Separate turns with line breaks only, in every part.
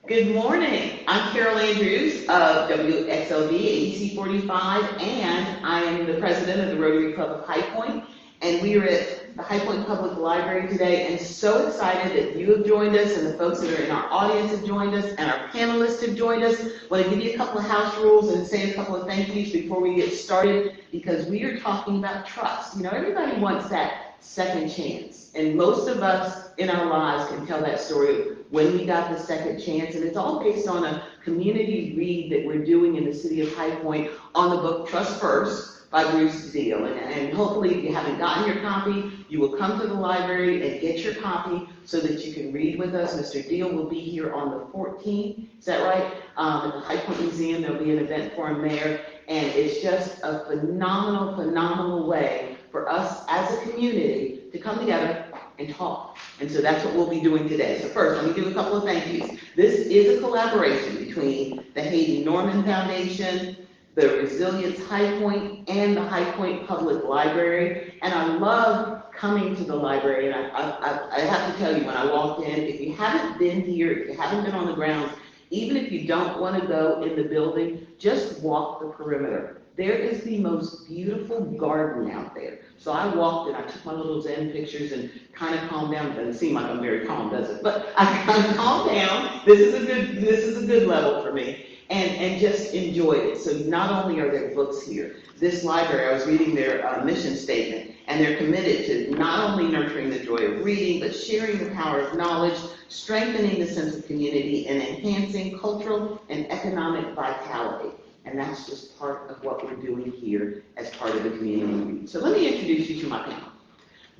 Good morning. I'm Carol Andrews of WXLV-AEC 45, and I am the president of the Rotary Club of High Point. And we are at the High Point Public Library today, and so excited that you have joined us, and the folks that are in our audience have joined us, and our panelists have joined us. I want to give you a couple of house rules and say a couple of thank yous before we get started, because we are talking about trust. You know, everybody wants that second chance, and most of us in our lives can tell that story of when we got the second chance, and it's all based on a community read that we're doing in the city of High Point on the book Trust First by Bruce Deel. And hopefully, if you haven't gotten your copy, you will come to the library and get your copy so that you can read with us. Mr. Deel will be here on the 14th, is that right? At the High Point Museum, there'll be an event for him there, and it's just a phenomenal way for us as a community to come together and talk. And so that's what we'll be doing today. So first, let me do a couple of thank yous. This is a collaboration between the Hayden Harman Foundation, the Resilience High Point, and the High Point Public Library. And I love coming to the library. And I have to tell you, when I walked in, if you haven't been here, if you haven't been on the grounds, even if you don't want to go in the building, just walk the perimeter. There is the most beautiful garden out there. So I walked and I took my little Zen pictures and kind of calmed down. It doesn't seem like I'm very calm, does it? But I kind of calmed down. This is a good level for me, and just enjoyed it. So not only are there books here, this library, I was reading their mission statement, and they're committed to not only nurturing the joy of reading, but sharing the power of knowledge, strengthening the sense of community, and enhancing cultural and economic vitality. And that's just part of what we're doing here as part of the community read. So let me introduce you to my panel.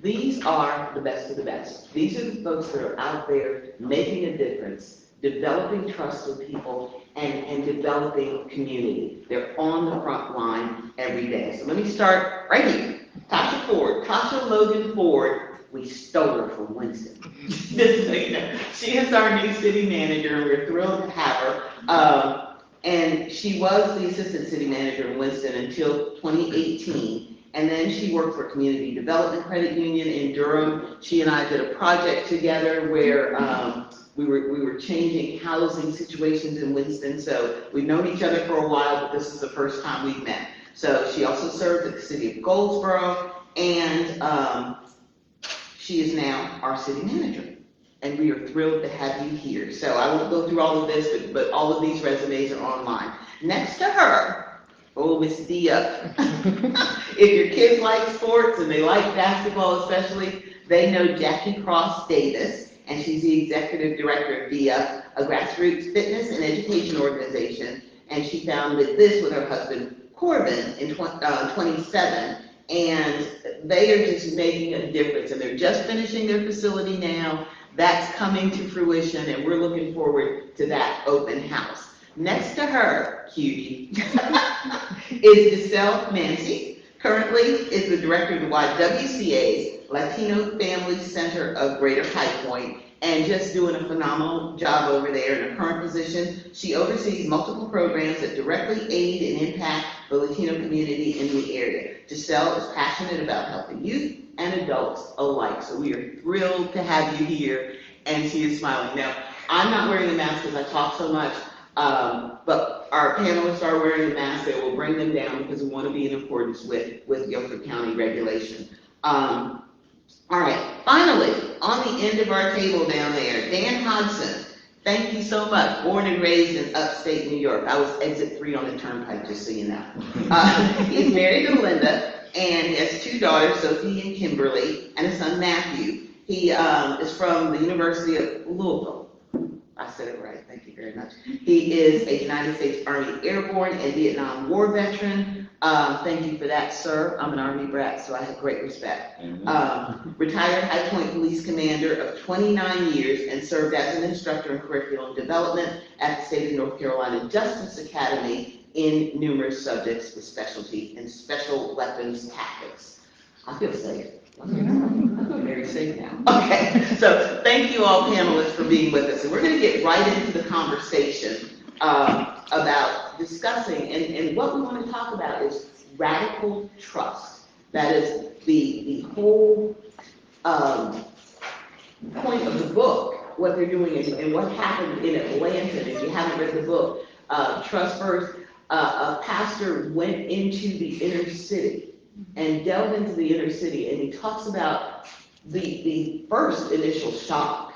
These are the best of the best. These are the folks that are out there making a difference, developing trust with people, and developing community. They're on the front line every day. So let me start right here. Tasha Logan Ford. We stole her from Winston. Just so you know. She is our new city manager, and we're thrilled to have her. And she was the assistant city manager in Winston until 2018. And then she worked for Community Development Credit Union in Durham. She and I did a project together where we were changing housing situations in Winston. So we've known each other for a while, but this is the first time we've met. So she also served at the city of Goldsboro, and she is now our city manager. And we are thrilled to have you here. So I won't go through all of this, but all of these resumes are online. Next to her, Miss Dia. If your kids like sports and they like basketball especially, they know Jakki Davis, and she's the executive director of Dia, a grassroots fitness and education organization. And she founded this with her husband, Corbin, in 27. And they are just making a difference. And they're just finishing their facility now. That's coming to fruition, and we're looking forward to that open house. Next to her, cutie, is Giselle Mansi. Currently is the director of the YWCA's Latino Center of Greater High Point, and just doing a phenomenal job over there. In her current position, she oversees multiple programs that directly aid and impact the Latino community in the area. Giselle is passionate about helping youth and adults alike. So we are thrilled to have you here, and she is smiling. Now, I'm not wearing a mask because I talk so much, but our panelists are wearing a mask. They will bring them down because we want to be in accordance with Guilford County regulation. All right, finally, on the end of our table down there, Dan Hodgson. Thank you so much. Born and raised in upstate New York. I was exit 3 on the turnpike, just so you know. He's married to Linda, and he has 2 daughters, Sophie and Kimberly, and a son, Matthew. He is from the University of Louisville. I said it right, thank you very much. He is a United States Army Airborne and Vietnam War veteran. Thank you for that, sir. I'm an Army brat, so I have great respect. Retired High Point Police Commander of 29 years and served as an instructor in curriculum development at the State of North Carolina Justice Academy in numerous subjects with specialty in special weapons tactics. I feel safe. I feel very safe now. Okay, so thank you all panelists for being with us. And we're going to get right into the conversation about discussing, and what we want to talk about is radical trust. That is the whole point of the book, what they're doing and what happened in Atlanta haven't read the book, Trust First, a pastor went into the inner city and delved into the inner city, and he talks about the first initial shock.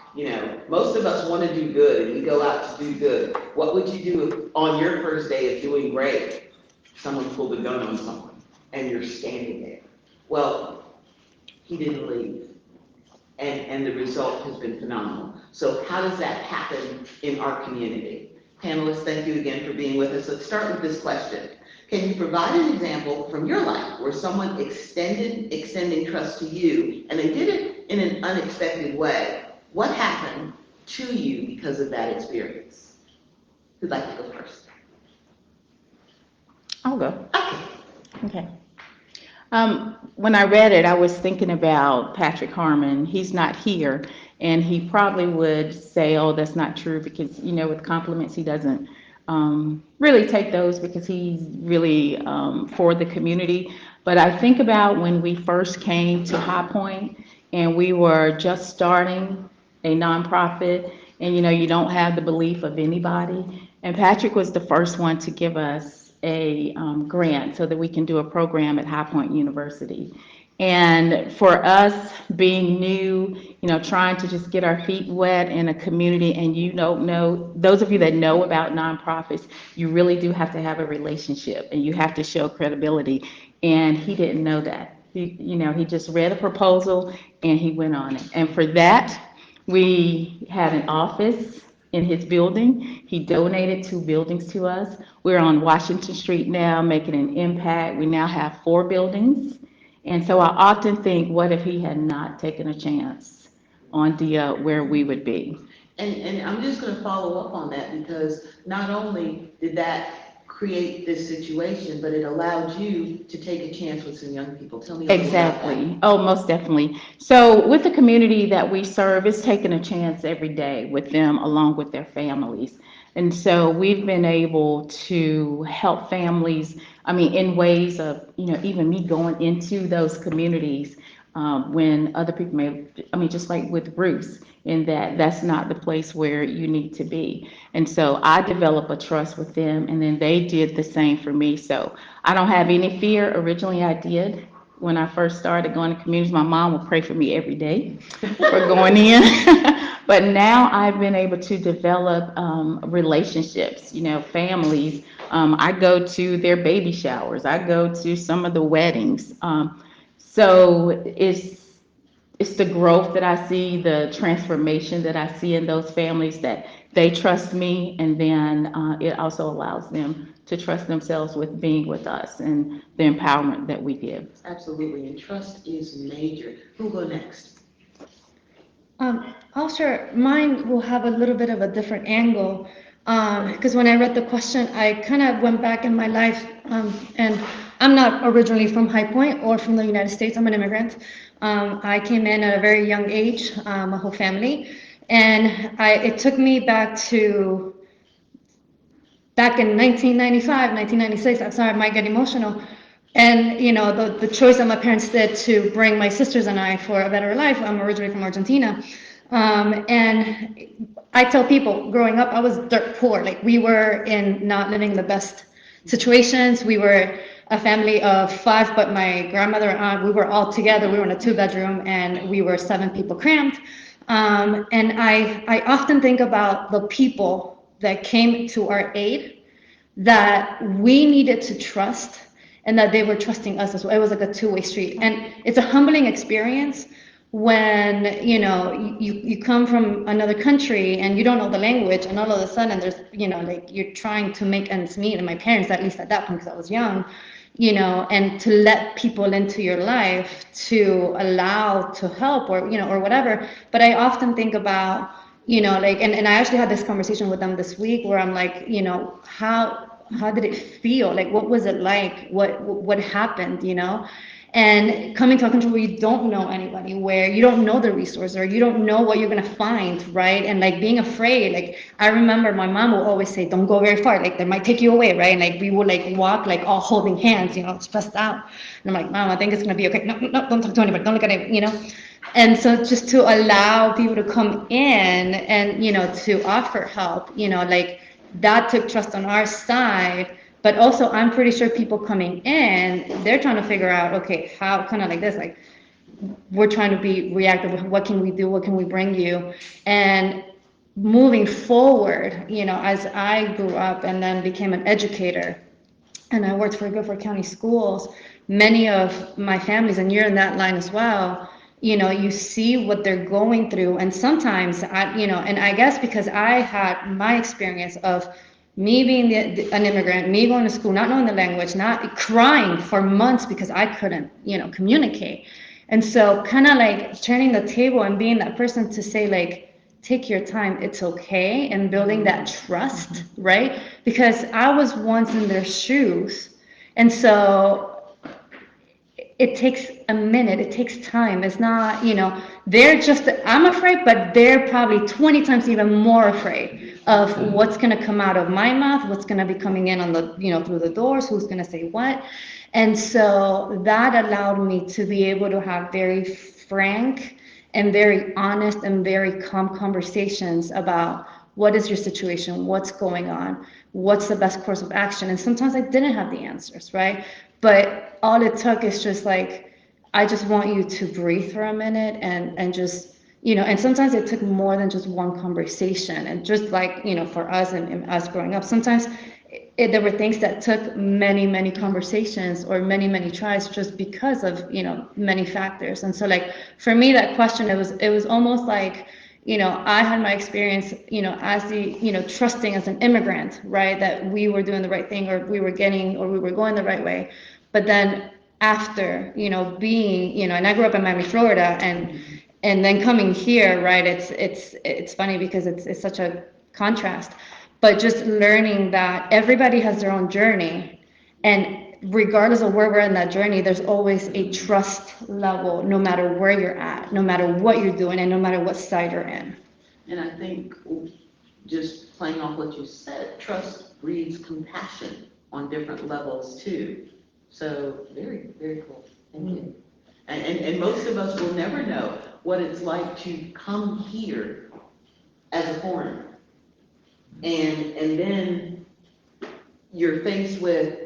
Most of us want to do good, and we go out to do good. What would you do if, on your first day of doing great, someone pulled a gun on someone, and you're standing there? Well, he didn't leave, and the result has been phenomenal. So how does that happen in our community? Panelists, thank you again for being with us. Let's start with this question. Can you provide an example from your life where someone extending trust to you, and they did it in an unexpected way? What happened to you because of that experience? Who'd like to go first?
I'll go.
Okay.
When I read it, I was thinking about Patrick Harmon. He's not here, and he probably would say, oh, that's not true, because, with compliments, he doesn't really take those, because he's really for the community. But I think about when we first came to High Point, and we were just starting a nonprofit, and, you don't have the belief of anybody. And Patrick was the first one to give us a grant so that we can do a program at High Point University. And for us being new, trying to just get our feet wet in a community, and those of you that know about nonprofits, you really do have to have a relationship, and you have to show credibility. And he didn't know that. He just read a proposal and he went on it. And for that, we had an office in his building. He donated 2 buildings to us. We're on Washington Street now, making an impact. We now have 4 buildings. And so I often think, what if he had not taken a chance on where we would be?
And I'm just going to follow up on that, because not only did that create this situation, but it allowed you to take a chance with some young people. Tell me a little
Exactly.
about that.
Oh, most definitely. So with the community that we serve, it's taking a chance every day with them along with their families. And so we've been able to help families, in ways of, even me going into those communities when other people just like with Bruce, in that's not the place where you need to be. And so I developed a trust with them, and then they did the same for me. So I don't have any fear. Originally I did. When I first started going to communities, my mom would pray for me every day for going in. But now I've been able to develop relationships, families. I go to their baby showers. I go to some of the weddings. So it's the growth that I see, the transformation that I see in those families, that they trust me, and then it also allows them to trust themselves with being with us and the empowerment that we give.
Absolutely, and trust is major. Who'll go next?
I'll share. Mine will have a little bit of a different angle, because when I read the question, I kind of went back in my life, and I'm not originally from High Point or from the United States. I'm an immigrant. I came in at a very young age, my whole family, and it took me back in 1995, 1996. I'm sorry, I might get emotional. And the choice that my parents did to bring my sisters and I for a better life. I'm originally from Argentina, and I tell people, growing up, I was dirt poor. Like, we were not living the best situations. We were a family of 5, but my grandmother and aunt, we were all together. We were in a 2-bedroom, and we were 7 people crammed. And I often think about the people that came to our aid, that we needed to trust, and that they were trusting us as well. It was like a 2-way street. And it's a humbling experience when, you come from another country and you don't know the language, and all of a sudden there's, you're trying to make ends meet. And my parents, at least at that point, because I was young, and to let people into your life to allow to help, or, or whatever. But I often think about, and I actually had this conversation with them this week, where I'm like, how did it feel? Like, what was it like? What happened, And coming to a country where you don't know anybody, where you don't know the resource, or you don't know what you're gonna find, right? And like being afraid. Like, I remember my mom will always say, "Don't go very far. Like, they might take you away," right? And like we would like walk like all holding hands, stressed out. And I'm like, "Mom, I think it's gonna be okay. No, don't talk to anybody. Don't look at it, And so just to allow people to come in and to offer help, like that took trust on our side. But also, I'm pretty sure people coming in, they're trying to figure out, okay, how, kind of like this, like, we're trying to be reactive. What can we do? What can we bring you? And moving forward, as I grew up and then became an educator, and I worked for Guilford County Schools, many of my families, and you're in that line as well, you see what they're going through. And sometimes and I guess because I had my experience of me being an immigrant, me going to school, not knowing the language, not crying for months because I couldn't, communicate. And so kind of like turning the table and being that person to say, like, take your time, it's okay, and building that trust, right? Because I was once in their shoes. And so it takes a minute, it takes time. It's not, they're just, I'm afraid, but they're probably 20 times even more afraid of what's going to come out of my mouth, what's going to be coming in on the, through the doors, who's going to say what. And so that allowed me to be able to have very frank and very honest and very calm conversations about what is your situation, what's going on, what's the best course of action. And sometimes I didn't have the answers, right? But all it took is just like, I just want you to breathe for a minute and just, and sometimes it took more than just one conversation. And just like, for us and us growing up, sometimes there were things that took many, many conversations or many, many tries just because of, many factors. And so like, for me, that question, it was almost like, I had my experience, as the, trusting as an immigrant, right, that we were doing the right thing, or we were going the right way. But then after, being, and I grew up in Miami, Florida, and then coming here, right, it's funny because it's such a contrast. But just learning that everybody has their own journey, and regardless of where we're in that journey, there's always a trust level, no matter where you're at, no matter what you're doing, and no matter what side you're in.
And I think, just playing off what you said, trust breeds compassion on different levels too. So very, very cool. Thank you. And most of us will never know what it's like to come here as a foreigner. And then you're faced with,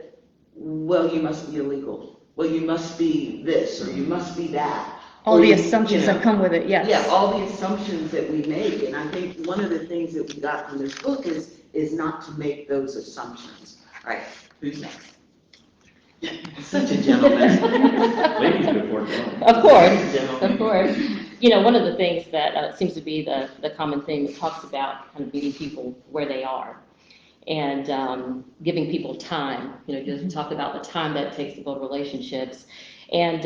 well, you must be illegal. Well, you must be this, or you must be that.
All the assumptions that come with it, yes.
Yeah, all the assumptions that we make. And I think one of the things that we got from this book is not to make those assumptions. All right, who's next? Such a gentleman.
Ladies before gentlemen.
Of course, of course. One of the things that seems to be the common thing that talks about kind of meeting people where they are and giving people time. Just talk about the time that it takes to build relationships. And,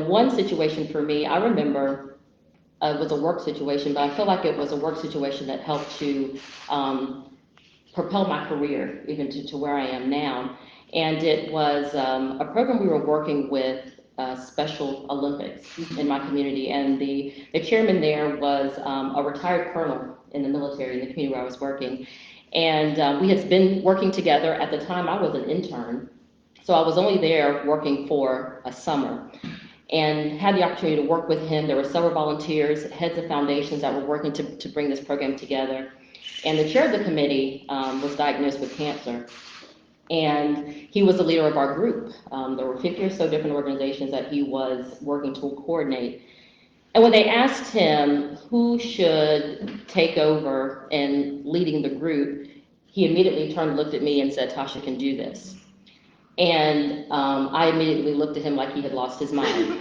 one situation for me, I remember was a work situation, but I feel like it was a work situation that helped to propel my career even to where I am now. And it was a program we were working with Special Olympics in my community. And the chairman there was a retired colonel in the military in the community where I was working. And we had been working together. At the time, I was an intern. So I was only there working for a summer and had the opportunity to work with him. There were several volunteers, heads of foundations that were working to bring this program together. And the chair of the committee was diagnosed with cancer. And he was the leader of our group. There were 50 or so different organizations that he was working to coordinate. And when they asked him who should take over in leading the group, he immediately turned, looked at me and said, "Tasha can do this." And I immediately looked at him like he had lost his mind.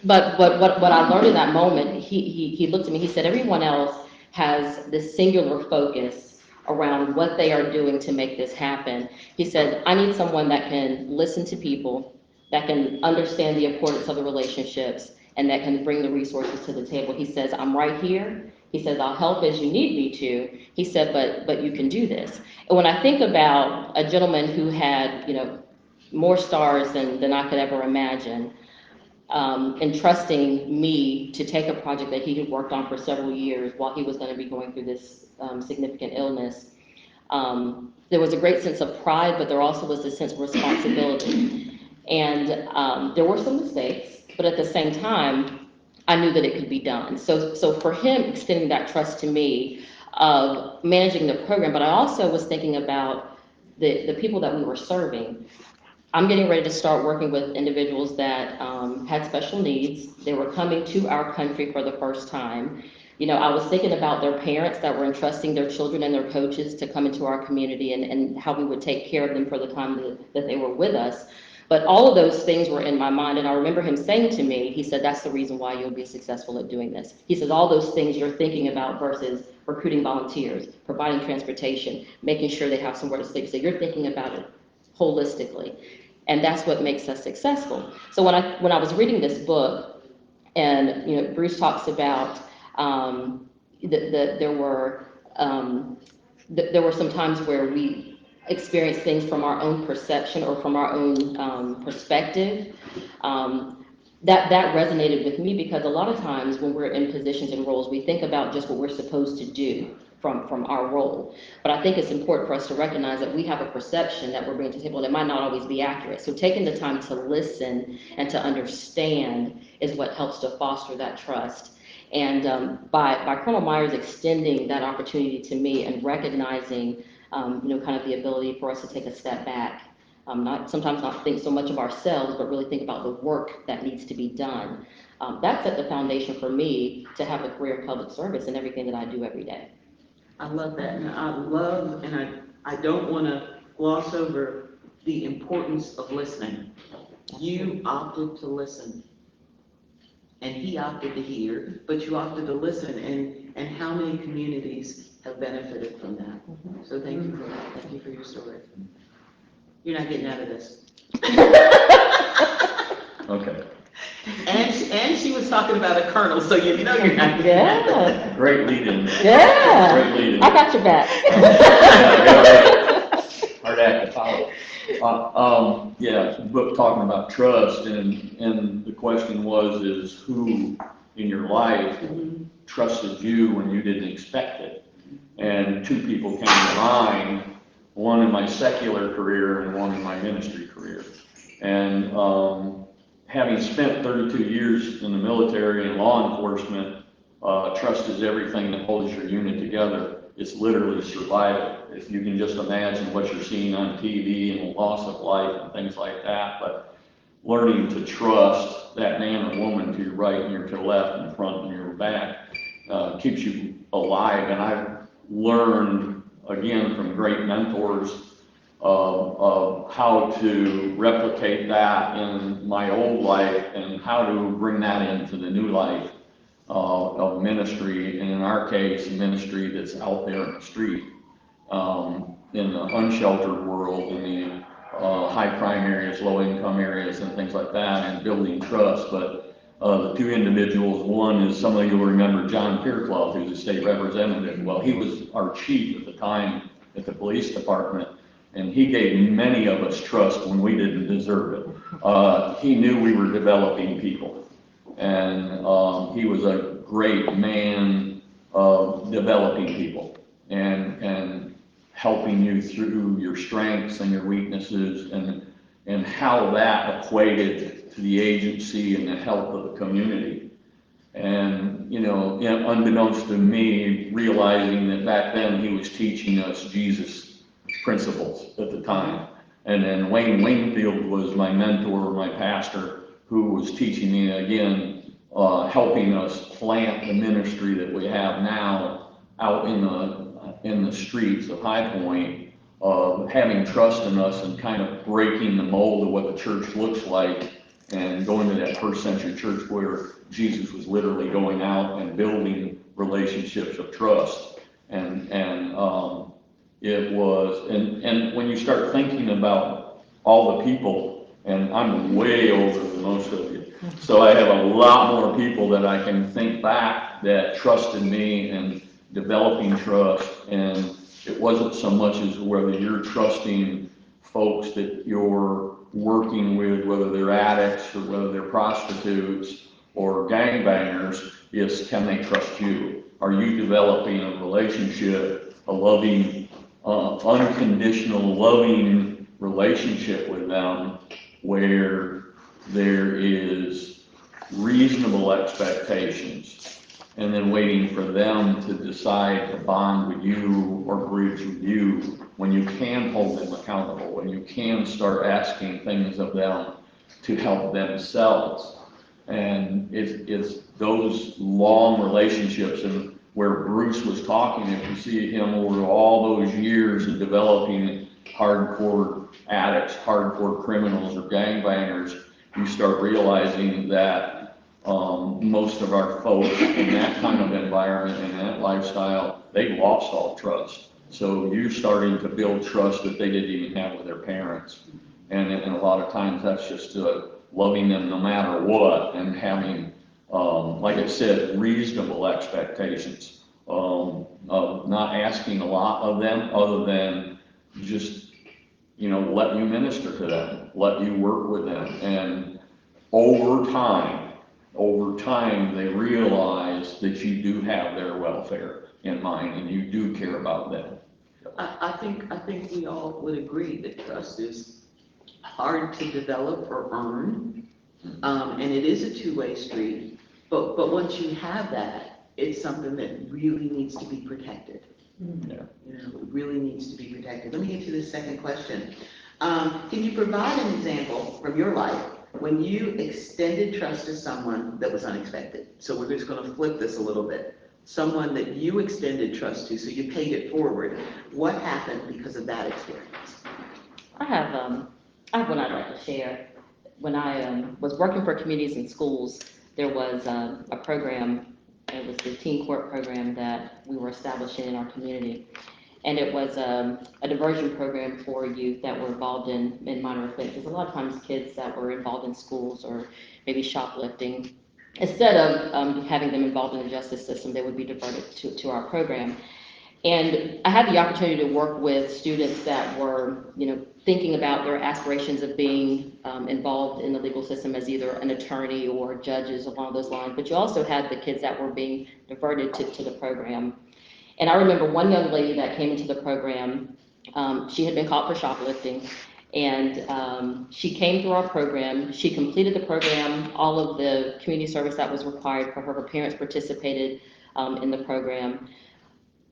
But what I learned in that moment, he looked at me, he said, everyone else has this singular focus around what they are doing to make this happen. He said, I need someone that can listen to people, that can understand the importance of the relationships, and that can bring the resources to the table. He says, I'm right here. He says, I'll help as you need me to. He said, but you can do this. And when I think about a gentleman who had, more stars than I could ever imagine, entrusting me to take a project that he had worked on for several years while he was going to be going through this significant illness. There was a great sense of pride, but there also was a sense of responsibility. And there were some mistakes, but at the same time, I knew that it could be done. So for him extending that trust to me, of managing the program, but I also was thinking about the people that we were serving. I'm getting ready to start working with individuals that had special needs. They were coming to our country for the first time. You know, I was thinking about their parents that were entrusting their children and their coaches to come into our community and how we would take care of them for the time that they were with us. But all of those things were in my mind, and I remember him saying to me, he said, that's the reason why you'll be successful at doing this. He says, all those things you're thinking about versus recruiting volunteers, providing transportation, making sure they have somewhere to sleep. So you're thinking about it holistically. And that's what makes us successful. So when I was reading this book, and you know, Bruce talks about there were some times where we experienced things from our own perception or from our own perspective. That resonated with me because a lot of times when we're in positions and roles, we think about just what we're supposed to do from our role. But I think it's important for us to recognize that we have a perception that we're bringing to the table and it might not always be accurate. So taking the time to listen and to understand is what helps to foster that trust. And by Colonel Myers extending that opportunity to me and recognizing, you know, kind of the ability for us to take a step back, sometimes not think so much of ourselves, but really think about the work that needs to be done. That set the foundation for me to have a career in public service in everything that I do every day.
I love that, and I don't want to gloss over the importance of listening. You opted to listen, and he opted to hear, but you opted to listen, and how many communities have benefited from that? So thank you for that. Thank you for your story. You're not getting out of this.
Okay.
And she was talking about a colonel, so you know you're not getting out of this.
Yeah.
Great lead-in.
Yeah.
Great lead-in.
I got your back.
Hard act to follow. Yeah, book talking about trust, and the question is who in your life trusted you when you didn't expect it? And two people came to mind, one in my secular career and one in my ministry career. And having spent 32 years in the military and law enforcement, trust is everything that holds your unit together. It's literally survival. If you can just imagine what you're seeing on TV and the loss of life and things like that, but learning to trust that man or woman to your right and your to the left and front and your back keeps you alive. And I've learned, again, from great mentors of how to replicate that in my old life and how to bring that into the new life of ministry, and in our case, ministry that's out there in the street, in the unsheltered world, in the high crime areas, low income areas, and things like that, and building trust. But the two individuals, one is, some of you will remember John Peerclough, who's a state representative. Well, he was our chief at the time at the police department, and he gave many of us trust when we didn't deserve it. He knew we were developing people, and he was a great man of developing people and helping you through your strengths and your weaknesses, and how that equated to the agency and the health of the community. And, you know, unbeknownst to me, realizing that back then he was teaching us Jesus principles at the time. And then Wayne Wingfield was my mentor, my pastor, who was teaching me again, helping us plant the ministry that we have now out in the streets of High Point, having trust in us and kind of breaking the mold of what the church looks like, and going to that first century church where Jesus was literally going out and building relationships of trust. And it was, and when you start thinking about all the people, and I'm way older than most of you, so I have a lot more people that I can think back that trusted me and developing trust. And it wasn't so much as whether you're trusting folks that you're working with, whether they're addicts or whether they're prostitutes or gangbangers, is can they trust you? Are you developing a relationship, a loving, unconditional loving relationship with them where there is reasonable expectations and then waiting for them to decide to bond with you or bridge with you, when you can hold them accountable, when you can start asking things of them to help themselves. And it's those long relationships, and where Bruce was talking, if you see him over all those years of developing hardcore addicts, hardcore criminals, or gangbangers, you start realizing that most of our folks in that kind of environment and that lifestyle, they lost all trust. So you're starting to build trust that they didn't even have with their parents. And a lot of times that's just loving them no matter what, and having, like I said, reasonable expectations. Not asking a lot of them other than just, let you minister to them, let you work with them. And over time, they realize that you do have their welfare in mind and you do care about them.
I think we all would agree that trust is hard to develop or earn, and it is a two-way street. But once you have that, it's something that really needs to be protected.
Yeah.
It really needs to be protected. Let me get to the second question. Can you provide an example from your life when you extended trust to someone that was unexpected? So we're just going to flip this a little bit. Someone that you extended trust to, so you paid it forward. What happened because of that experience?
I have one I'd like to share. When I was working for communities and schools, there was a program. It was the teen court program that we were establishing in our community. And it was a diversion program for youth that were involved in minor offenses. A lot of times kids that were involved in schools or maybe shoplifting, instead of having them involved in the justice system, they would be diverted to our program. And I had the opportunity to work with students that were, thinking about their aspirations of being involved in the legal system as either an attorney or judges along those lines. But you also had the kids that were being diverted to the program. And I remember one young lady that came into the program, she had been caught for shoplifting, and she came through our program. She completed the program, all of the community service that was required for her. Her parents participated in the program.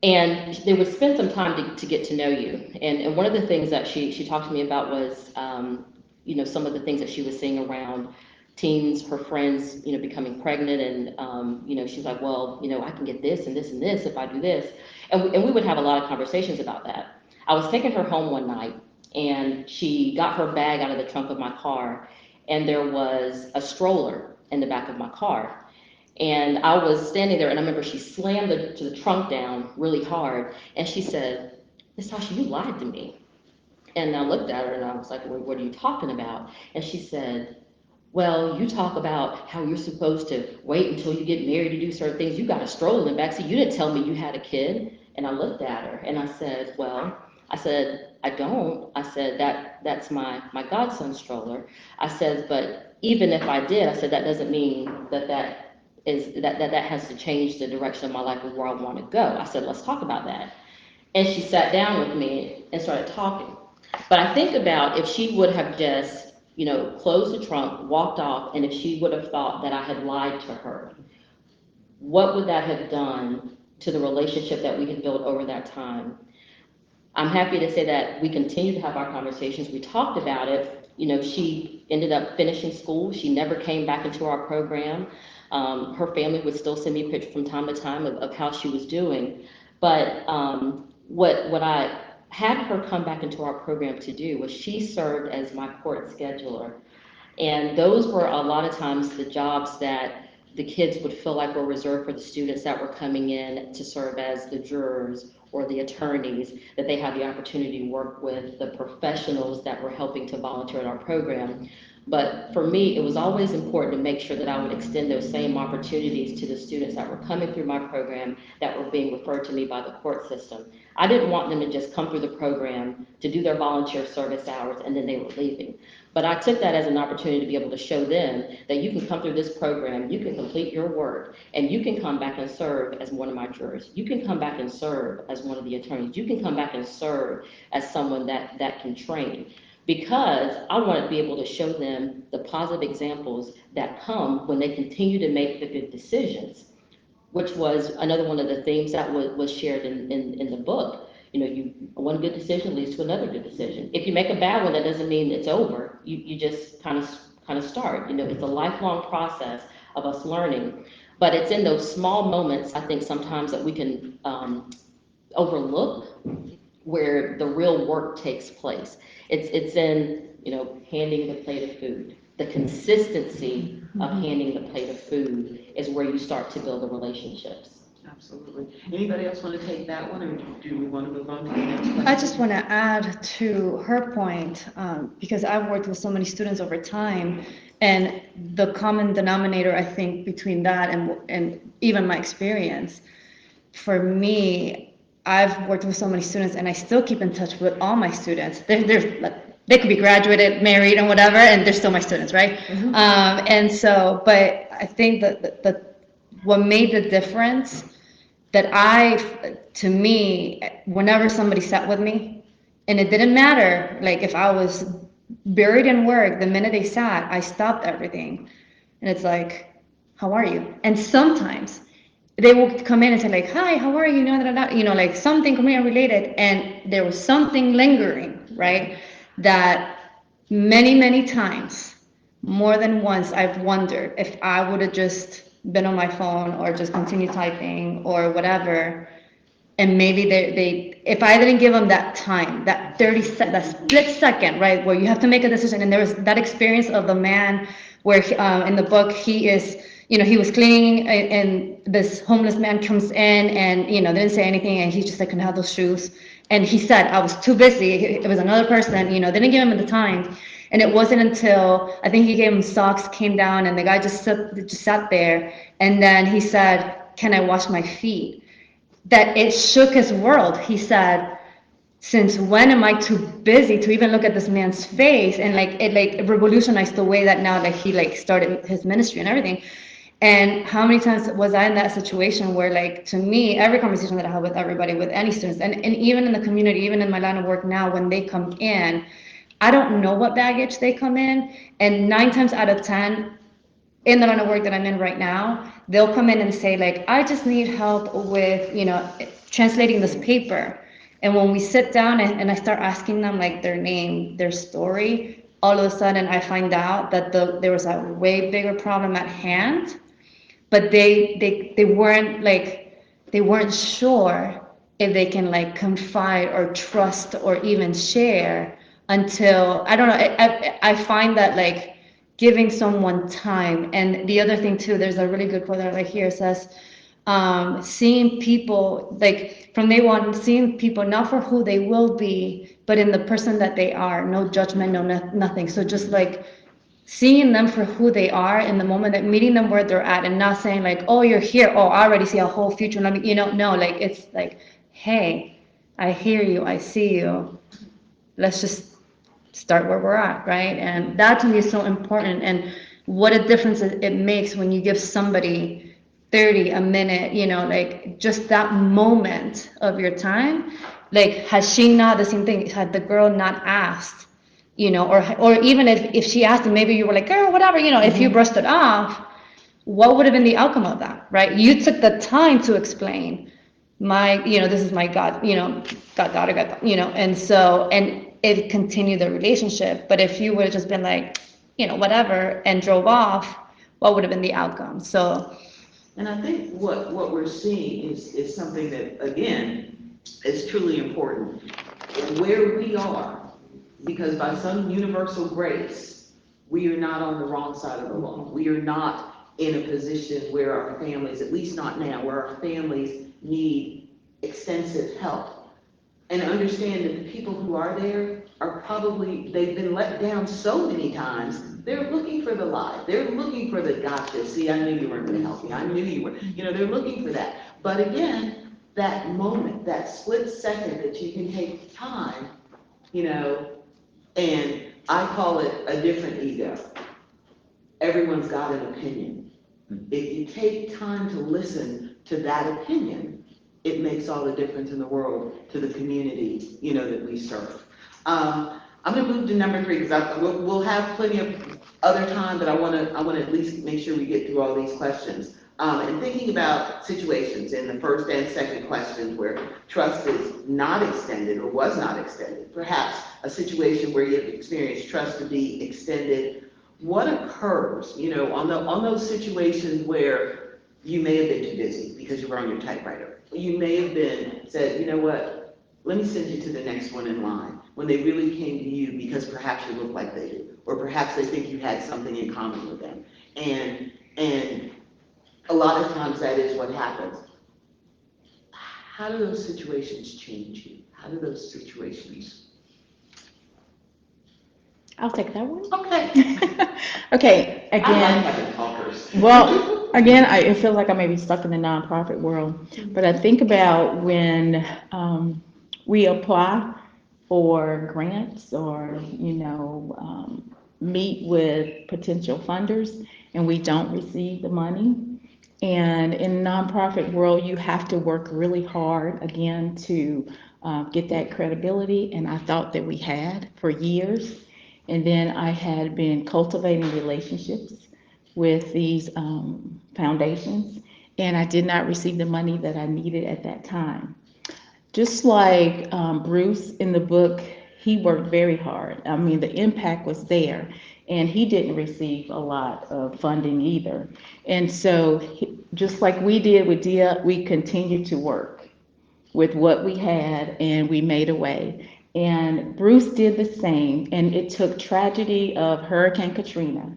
And they would spend some time to get to know you. And one of the things that she talked to me about was, some of the things that she was seeing around teens, her friends, becoming pregnant. And, she's like, well, I can get this and this and this if I do this. And we would have a lot of conversations about that. I was taking her home one night, and she got her bag out of the trunk of my car, and there was a stroller in the back of my car. And I was standing there, and I remember she slammed the trunk down really hard, and she said, Miss Tasha, you lied to me. And I looked at her, and I was like, well, what are you talking about? And she said, well, you talk about how you're supposed to wait until you get married to do certain things. You got a stroller in the backseat. You didn't tell me you had a kid. And I looked at her, and I said, I don't. I said, that's my godson's stroller. I said, but even if I did, I said, that doesn't mean that has to change the direction of my life and where I want to go. I said, let's talk about that. And she sat down with me and started talking. But I think about if she would have just, closed the trunk, walked off, and if she would have thought that I had lied to her, what would that have done to the relationship that we had built over that time? I'm happy to say that we continued to have our conversations. We talked about it. She ended up finishing school. She never came back into our program. Her family would still send me pictures from time to time of how she was doing. But what I had her come back into our program to do was she served as my court scheduler. And those were a lot of times the jobs that the kids would feel like were reserved for the students that were coming in to serve as the jurors or the attorneys, that they had the opportunity to work with the professionals that were helping to volunteer in our program. But for me, it was always important to make sure that I would extend those same opportunities to the students that were coming through my program that were being referred to me by the court system. I didn't want them to just come through the program to do their volunteer service hours and then they were leaving. But I took that as an opportunity to be able to show them that you can come through this program, you can complete your work, and you can come back and serve as one of my jurors. You can come back and serve as one of the attorneys. You can come back and serve as someone that can train. Because I want to be able to show them the positive examples that come when they continue to make the good decisions. which was another one of the themes that was shared in the book. One good decision leads to another good decision. If you make a bad one, that doesn't mean it's over. You just kind of start. It's a lifelong process of us learning. But it's in those small moments, I think, sometimes that we can overlook where the real work takes place. It's in, handing the plate of food. The consistency of handing the plate of food is where you start to build the relationships.
Absolutely. Anybody else want to take that one, or do we want to move on to the next question?
I just want to add to her point, because I've worked with so many students over time, and the common denominator, I think, between that and even my experience, for me, I've worked with so many students, and I still keep in touch with all my students. They could be graduated, married, and whatever, and they're still my students, right?
Mm-hmm.
And so, but I think that what made the difference to me, whenever somebody sat with me, and it didn't matter, like if I was buried in work, the minute they sat, I stopped everything. And it's like, how are you? And sometimes they will come in and say like, hi, how are you? Like something career related. And there was something lingering, right? That many, many times, more than once, I've wondered if I would have just been on my phone or just continue typing or whatever, and maybe if I didn't give them that time, that that split second, right, where you have to make a decision. And there was that experience of the man where in the book he was cleaning, and this homeless man comes in and didn't say anything, and he's just like, can I have those shoes? And he said, I was too busy. It was another person, didn't give him the time. And it wasn't until I think he gave him socks, came down, and the guy just sat there. And then he said, can I wash my feet? That it shook his world. He said, since when am I too busy to even look at this man's face? And it revolutionized the way that now he started his ministry and everything. And how many times was I in that situation where to me, every conversation that I have with everybody, with any students, and even in the community, even in my line of work now, when they come in, I don't know what baggage they come in, and 9 times out of 10, in the line of work that I'm in right now, they'll come in and say I just need help with, translating this paper. And when we sit down and I start asking them their name, their story, all of a sudden I find out that there was a way bigger problem at hand, but they weren't sure if they can confide or trust or even share until, I don't know, I find that giving someone time. And the other thing too, there's a really good quote that I like here. It says, seeing people, from day one, seeing people not for who they will be, but in the person that they are. No judgment, no nothing. So just seeing them for who they are in the moment, that meeting them where they're at, and not saying oh, you're here, oh, I already see a whole future, let me, no, it's hey, I hear you, I see you, let's just start where we're at, right? And that to me is so important. And what a difference it makes when you give somebody 30 a minute, just that moment of your time. Has she not, the same thing, had the girl not asked, or even if she asked and maybe you were girl, whatever, if you brushed it off, what would have been the outcome of that, right? You took the time to explain this is my goddaughter, and so, and it continued the relationship. But if you would have just been whatever, and drove off, what would have been the outcome? So,
and I think what we're seeing is something that, again, is truly important. Where we are, because by some universal grace, we are not on the wrong side of the law. We are not in a position where our families, at least not now, where our families need extensive help. And understand that the people who are there are probably, they've been let down so many times, they're looking for the lie. They're looking for the gotcha. See, I knew you weren't going to help me. I knew you were. They're looking for that. But again, that moment, that split second that you can take time, and I call it a different ego. Everyone's got an opinion. If you take time to listen to that opinion, it makes all the difference in the world to the community, that we serve. I'm going to move to number 3 because we'll have plenty of other time, but I want to at least make sure we get through all these questions. And thinking about situations in the first and second questions where trust is not extended or was not extended, perhaps a situation where you've experienced trust to be extended, what occurs, on those situations where you may have been too busy because you were on your typewriter? You may have been said, you know what, let me send you to the next one in line, when they really came to you because perhaps you look like they do, or perhaps they think you had something in common with them. And a lot of times that is what happens. How do those situations change you? How do those situations?
I'll take that one.
Okay.
Okay,
I like
again,
having talkers.
well, again, I feel like I may be stuck in the nonprofit world, but I think about when we apply for grants or, meet with potential funders and we don't receive the money. And in the nonprofit world, you have to work really hard, again, to get that credibility. And I thought that we had for years. And then I had been cultivating relationships with these foundations, and I did not receive the money that I needed at that time. Just like Bruce in the book, he worked very hard. I mean, the impact was there, and he didn't receive a lot of funding either. And so, just like we did with Dia, we continued to work with what we had, and we made a way. And Bruce did the same, and it took tragedy of Hurricane Katrina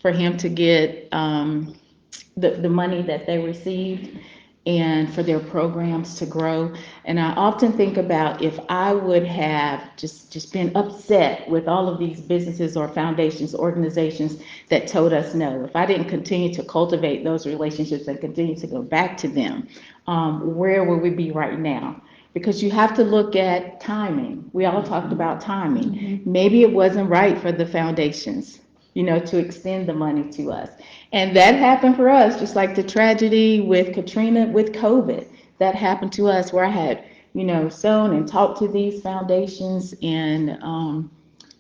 for him to get the money that they received and for their programs to grow. And I often think about if I would have just been upset with all of these businesses or foundations, organizations that told us no, if I didn't continue to cultivate those relationships and continue to go back to them, where would we be right now? Because you have to look at timing. We all talked about timing. Mm-hmm. Maybe it wasn't right for the foundations, to extend the money to us. And that happened for us, just like the tragedy with Katrina, with COVID. That happened to us where I had, sown and talked to these foundations, and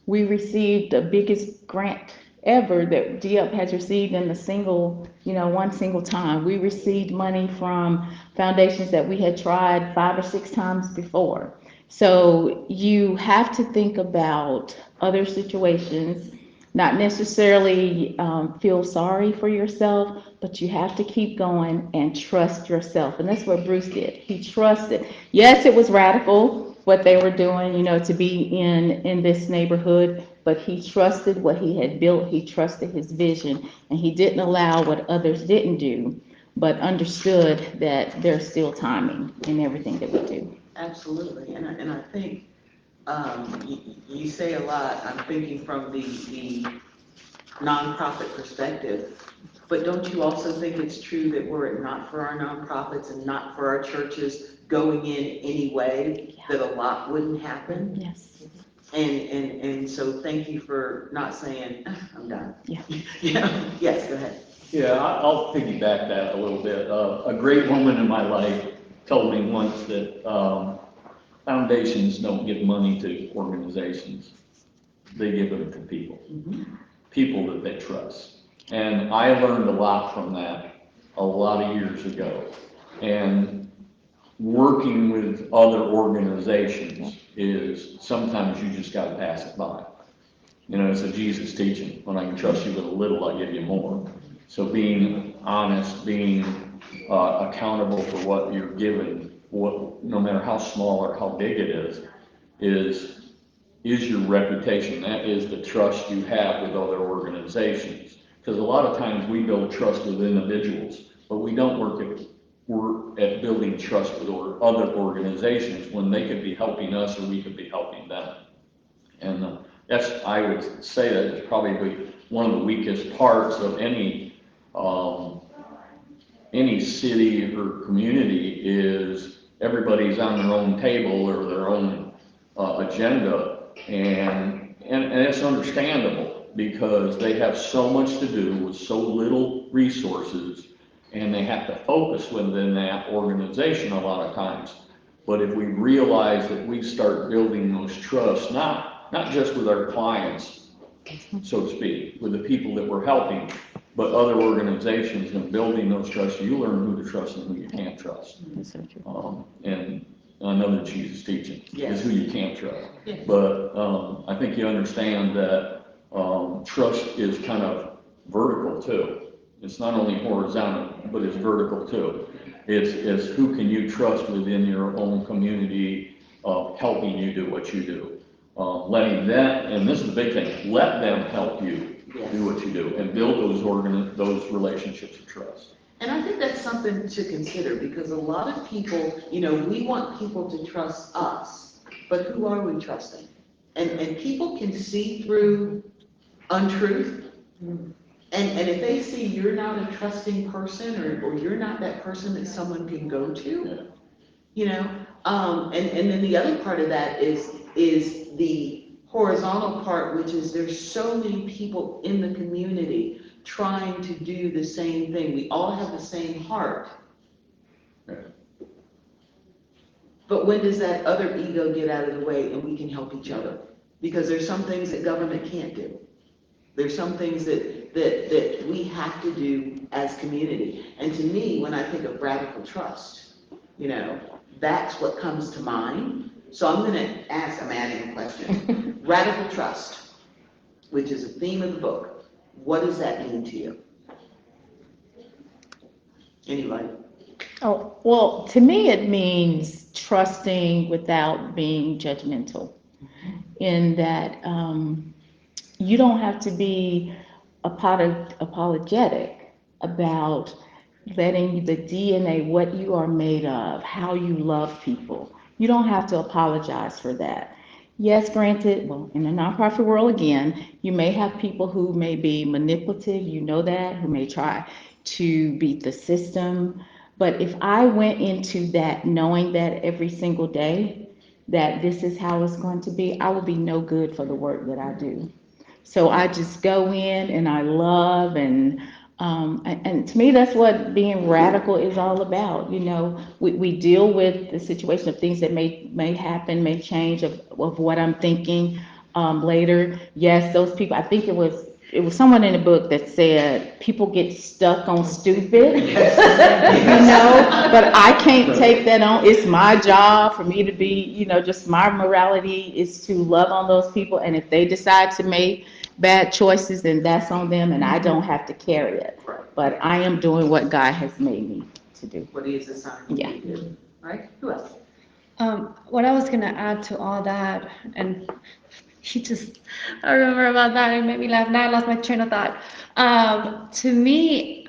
we received the biggest grant ever that DIP has received in one single time. We received money from foundations that we had tried 5 or 6 times before. So you have to think about other situations, not necessarily feel sorry for yourself, but you have to keep going and trust yourself. And that's what Bruce did. He trusted. Yes, it was radical what they were doing, to be in this neighborhood, but he trusted what he had built. He trusted his vision, and he didn't allow what others didn't do, but understood that there's still timing in everything that we do.
Absolutely, and I think you say a lot. I'm thinking from the nonprofit perspective, but don't you also think it's true that were it not for our nonprofits and not for our churches going in anyway, that a lot wouldn't happen?
Yes.
And so thank you for not saying, I'm done.
Yeah.
Yes, go ahead.
Yeah, I'll piggyback that a little bit. A great woman in my life told me once that foundations don't give money to organizations. They give them to people. Mm-hmm. People that they trust. And I learned a lot from that a lot of years ago. And working with other organizations is sometimes you just got to pass it by. It's a Jesus teaching. When I can trust you with a little, I give you more. So being honest, being accountable for what you're given, no matter how small or how big it is your reputation. That is the trust you have with other organizations. Because a lot of times we build trust with individuals, but we don't work at building trust with other organizations when they could be helping us or we could be helping them. And I would say that is probably one of the weakest parts of any city or community is everybody's on their own table or their own agenda, and it's understandable because they have so much to do with so little resources, and they have to focus within that organization a lot of times. But if we realize that we start building those trusts, not just with our clients, so to speak, with the people that we're helping, But other organizations and building those trusts, you learn who to trust and who you can't trust.
That's so true.
And another Jesus teaching
Yes.
is who you can't trust.
Yes.
But I think you understand that trust is kind of vertical too. It's not only horizontal, but it's vertical too. It's who can you trust within your own community of helping you do what you do. Letting them, and this is the big thing, let them help you do what you do and build those relationships of trust.
And I think that's something to consider, because a lot of people, we want people to trust us, but who are we trusting? And people can see through untruth. And if they see you're not a trusting person, or you're not that person that someone can go to, and then the other part of that is the horizontal part, which is there's so many people in the community trying to do the same thing. We all have the same heart. But when does that other ego get out of the way and we can help each other? Because there's some things that government can't do. There's some things that we have to do as community. And to me, when I think of radical trust, that's what comes to mind. So I'm adding a question. Radical trust, which is a theme of the book. What does that mean to you? Anybody?
Oh, well, to me, it means trusting without being judgmental, in that you don't have to be apologetic about letting the DNA, what you are made of, how you love people. You don't have to apologize for that. Yes, granted, well, in the nonprofit world, again, you may have people who may be manipulative, who may try to beat the system. But if I went into that knowing that every single day that this is how it's going to be, I will be no good for the work that I do. So I just go in and I love, and to me, that's what being radical is all about. We deal with the situation of things that may happen, may change, of what I'm thinking later. Yes, those people, I think it was someone in the book that said people get stuck on stupid, but I can't take that on. It's my job for me to be, just my morality is to love on those people. And if they decide to make bad choices, then that's on them, and I don't have to carry it.
Right.
But I am doing what God has made me to do.
What He has assigned you to do. Right? Who else?
What I was gonna add to all that, and I remember about that, it made me laugh. Now I lost my train of thought. To me,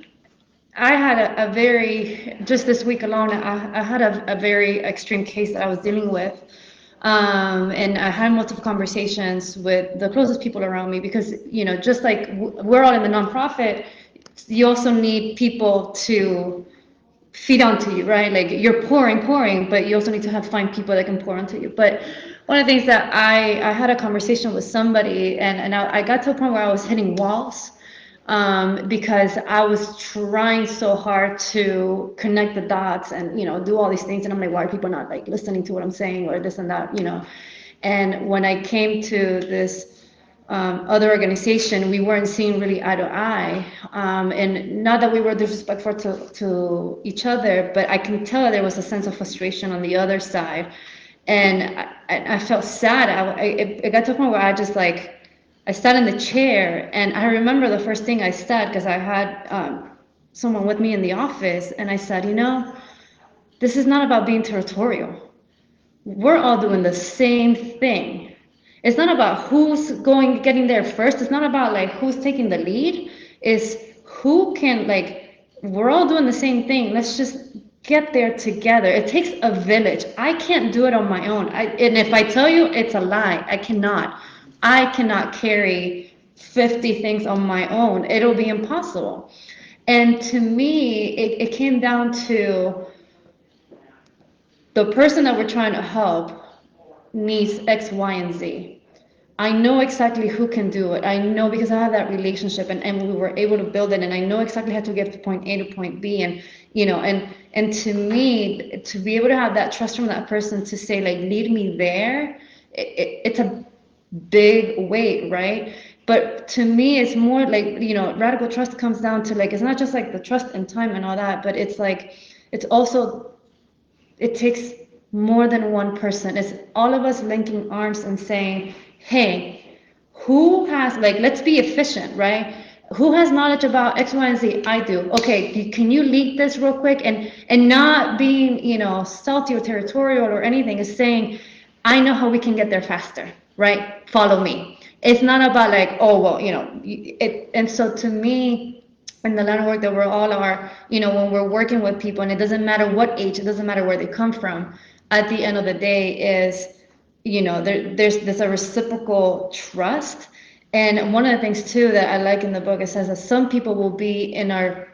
I had just this week alone, I had a very extreme case that I was dealing with. And I had multiple conversations with the closest people around me, because, just like we're all in the nonprofit, you also need people to feed onto you, right? Like you're pouring, but you also need to find people that can pour onto you. But one of the things that I had a conversation with somebody, and I got to a point where I was hitting walls, because I was trying so hard to connect the dots and, do all these things. And I'm like, why are people not like listening to what I'm saying, or this and that, And when I came to this other organization, we weren't seeing really eye to eye. And not that we were disrespectful to each other, but I can tell there was a sense of frustration on the other side. And I felt sad. It got to a point where I sat in the chair, and I remember the first thing I said, because I had someone with me in the office, and I said, this is not about being territorial. We're all doing the same thing. It's not about who's getting there first. It's not about who's taking the lead. It's who can, we're all doing the same thing. Let's just get there together. It takes a village. I can't do it on my own. And if I tell you, it's a lie. I cannot carry 50 things on my own. It'll be impossible. And to me, it came down to the person that we're trying to help needs X, Y, and Z. I know exactly who can do it. I know, because I have that relationship, and we were able to build it, and I know exactly how to get from point A to point B. And and to me, to be able to have that trust from that person to say, lead me there, it's a big weight, right? But to me, it's more like, radical trust comes down to like, it's not just like the trust and time and all that, but it's like, it's also, it takes more than one person. It's all of us linking arms and saying, hey, who has, like, let's be efficient, right? Who has knowledge about X, Y, and Z? I do. Okay, can you leak this real quick? And not being, salty or territorial or anything, is saying, I know how we can get there faster, right? Follow me. It's not about like, oh, well, and so to me, in the line of work that we're all are, when we're working with people, and it doesn't matter what age, it doesn't matter where they come from, at the end of the day is, there's a reciprocal trust. And one of the things too that I like in the book, it says that some people will be in our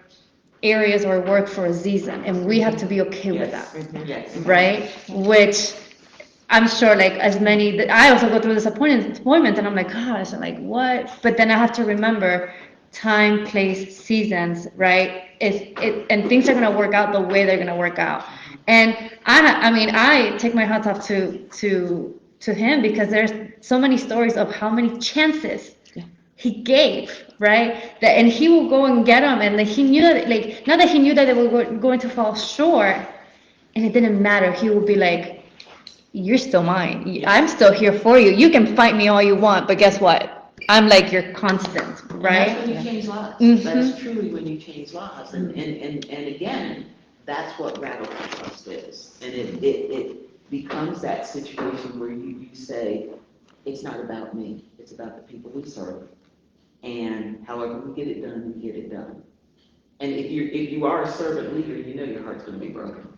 areas or work for a season, and we have to be okay with that,
Yes.
right? Which I'm sure, like, as many, I also go through disappointment, and I'm like, gosh, I'm like, what? But then I have to remember time, place, seasons, right? And things are gonna work out the way they're gonna work out. And I take my hats off to him, because there's so many stories of how many chances he gave, right? And he will go and get them, and he knew that, like, not that he knew that they were going to fall short, and it didn't matter. He would be like, you're still mine. I'm still here for you. You can fight me all you want, but guess what? I'm like your constant, right?
And that's when you change lives.
Mhm.
That's truly when you change lives. And again, that's what radical trust is. And it becomes that situation where you say, it's not about me, it's about the people we serve. And however we get it done, we get it done. And if you are a servant leader, you know your heart's gonna be broken.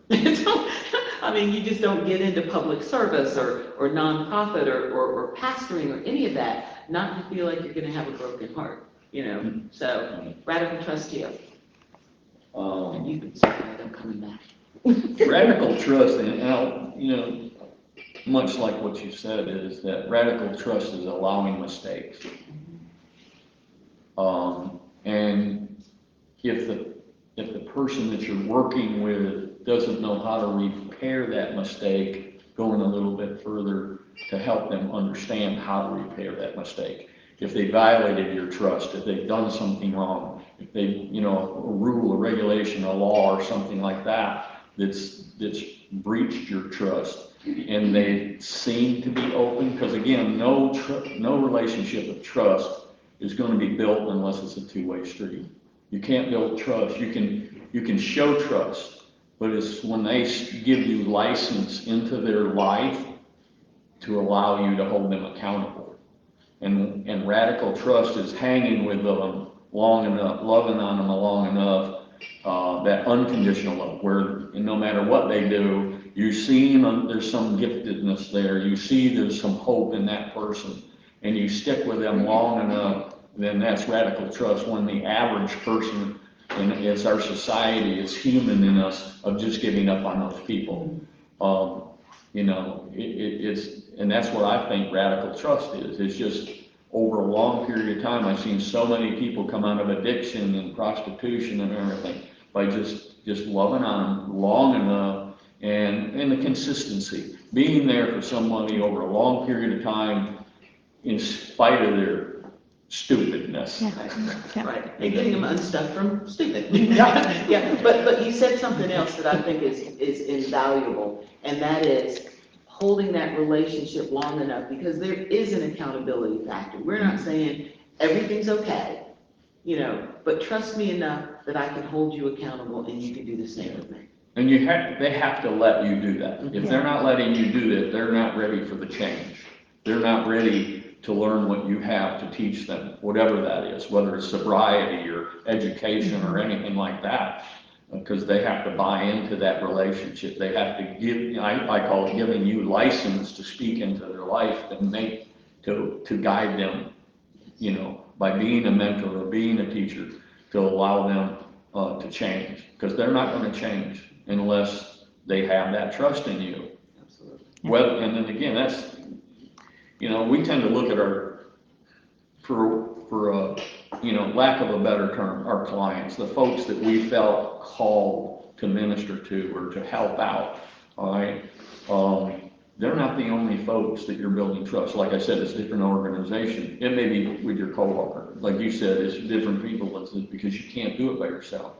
I mean, you just don't get into public service or nonprofit or pastoring or any of that, not to feel like you're gonna have a broken heart, So, radical trust you. And you can say, I'm coming back.
Radical trust, and much like what you said, is that radical trust is allowing mistakes. And if the person that you're working with doesn't know how to repair that mistake, going a little bit further to help them understand how to repair that mistake. If they violated your trust, if they've done something wrong, if they, a rule, a regulation, a law, or something like that that's breached your trust, and they seem to be open, because again, no relationship of trust is going to be built unless it's a two-way street. You can't build trust. You can show trust, but it's when they give you license into their life to allow you to hold them accountable. And radical trust is hanging with them long enough, loving on them long enough, that unconditional love, where no matter what they do, you see there's some giftedness there. You see there's some hope in that person, and you stick with them long enough. Then that's radical trust. When the average person, and it's our society, it's human in us, of just giving up on those people. It's, and that's what I think radical trust is. It's just over a long period of time, I've seen so many people come out of addiction and prostitution and everything by just loving on them long enough, and the consistency, being there for somebody over a long period of time in spite of their stupidness.
Right, and getting them unstuck from stupid. Yeah, but you said something else that I think is invaluable, and that is holding that relationship long enough, because there is an accountability factor. We're not saying everything's okay, but trust me enough that I can hold you accountable and you can do the same with me.
And they have to let you do that. If they're not letting you do that, they're not ready for the change. They're not ready to learn what you have to teach them, whatever that is, whether it's sobriety or education or anything like that, because they have to buy into that relationship. They have to give, I call it giving you license to speak into their life and to guide them, by being a mentor or being a teacher, to allow them to change, because they're not going to change unless they have that trust in you.
Absolutely.
Well, and then again, that's, we tend to look at for lack of a better term, our clients, the folks that we felt called to minister to or to help out, all right? they're not the only folks that you're building trust. Like I said, it's a different organization. It may be with your coworker. Like you said, it's different people. It's because you can't do it by yourself.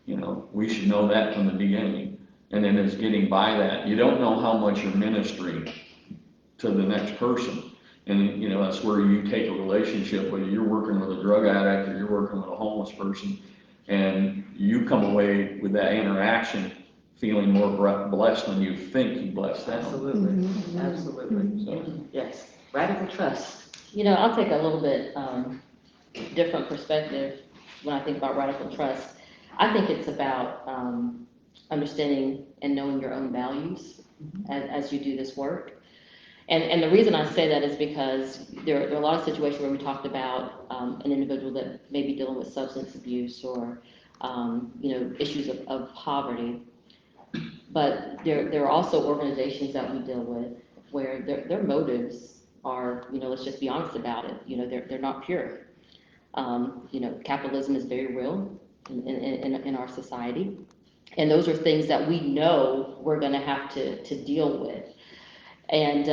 You know, we should know that from the beginning. And then it's getting by that. You don't know how much you're ministering to the next person. And, you know, that's where you take a relationship, whether you're working with a drug addict or you're working with a homeless person, and you come away with that interaction feeling more blessed than you think you blessed them.
Absolutely, absolutely.
So,
Yes, radical trust.
You know, I'll take a little bit different perspective when I think about radical trust. I think it's about understanding and knowing your own values as you do this work. And the reason I say that is because there are a lot of situations where we talked about an individual that may be dealing with substance abuse or, you know, issues of poverty. But there are also organizations that we deal with where their motives are, you know, let's just be honest about it, you know, they're not pure. You know, capitalism is very real in our society. And those are things that we know we're going to have to deal with. And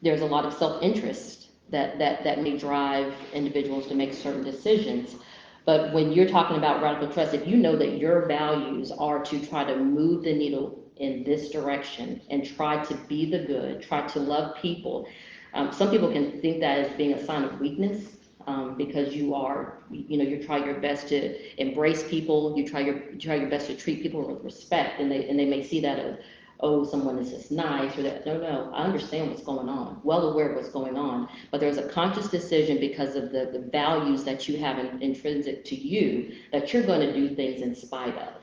there's a lot of self-interest that may drive individuals to make certain decisions. But when you're talking about radical trust, if you know that your values are to try to move the needle in this direction and try to be the good, try to love people, some people can think that as being a sign of weakness. Because you are, you know, you try your best to embrace people, you try your best to treat people with respect, and they may see that as, oh, someone is just nice, or that. No, I understand what's going on, well aware of what's going on, but there's a conscious decision because of the values that you have intrinsic to you that you're going to do things in spite of.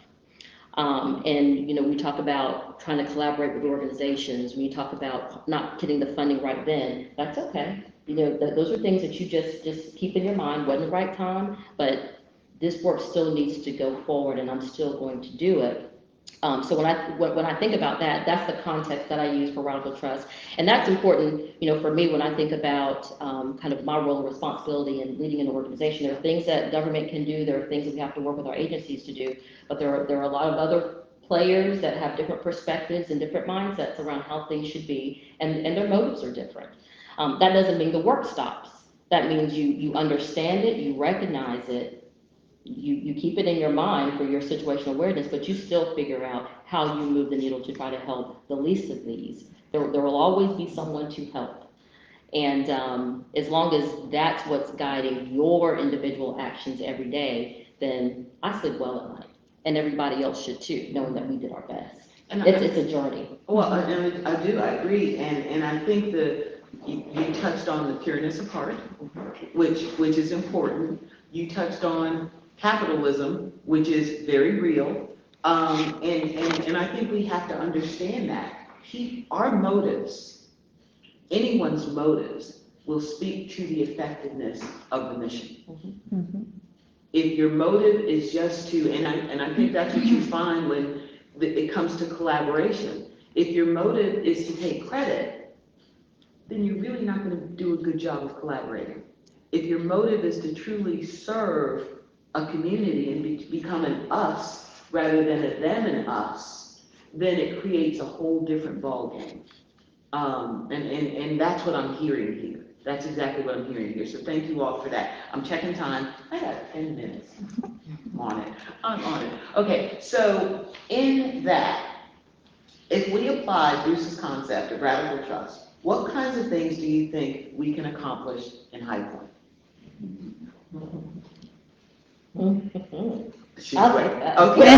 And, you know, we talk about trying to collaborate with organizations. When you talk about not getting the funding right then, that's okay. You know, those are things that you just keep in your mind. Wasn't the right time, but this work still needs to go forward, and I'm still going to do it. So when I think about that, that's the context that I use for radical trust, and that's important. You know, for me, when I think about kind of my role and responsibility in leading an organization, there are things that government can do. There are things that we have to work with our agencies to do, but there are a lot of other players that have different perspectives and different mindsets around how things should be, and their motives are different. That doesn't mean the work stops. That means you understand it, you recognize it, you keep it in your mind for your situational awareness, but you still figure out how you move the needle to try to help the least of these. There will always be someone to help. And as long as that's what's guiding your individual actions every day, then I sleep well at night. And everybody else should too, knowing that we did our best. And it's a journey.
Well, and I agree, and I think that you touched on the pureness of heart, which is important. You touched on capitalism, which is very real, and I think we have to understand that. Our motives, anyone's motives, will speak to the effectiveness of the mission.
Mm-hmm.
If your motive is just to, and I think that's what you find when it comes to collaboration. If your motive is to take credit, then you're really not going to do a good job of collaborating. If your motive is to truly serve a community and become an us rather than a them and us, then it creates a whole different ballgame. And that's what I'm hearing here. That's exactly what I'm hearing here. So thank you all for that. I'm checking time. I got 10 minutes. I'm on it. Okay, so in that, if we apply Bruce's concept of radical trust, what kinds of things do you think we can accomplish in High Point?
I'll take that.
Okay.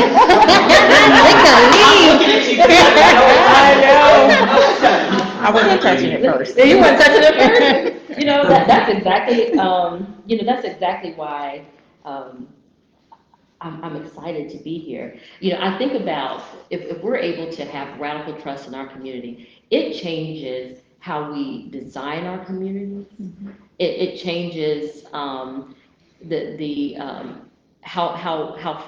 I wasn't touching it first.
You weren't touching it first. You know, that's exactly why I'm excited to be here. You know, I think about if we're able to have radical trust in our community, it changes how we design our communities. Mm-hmm. It changes how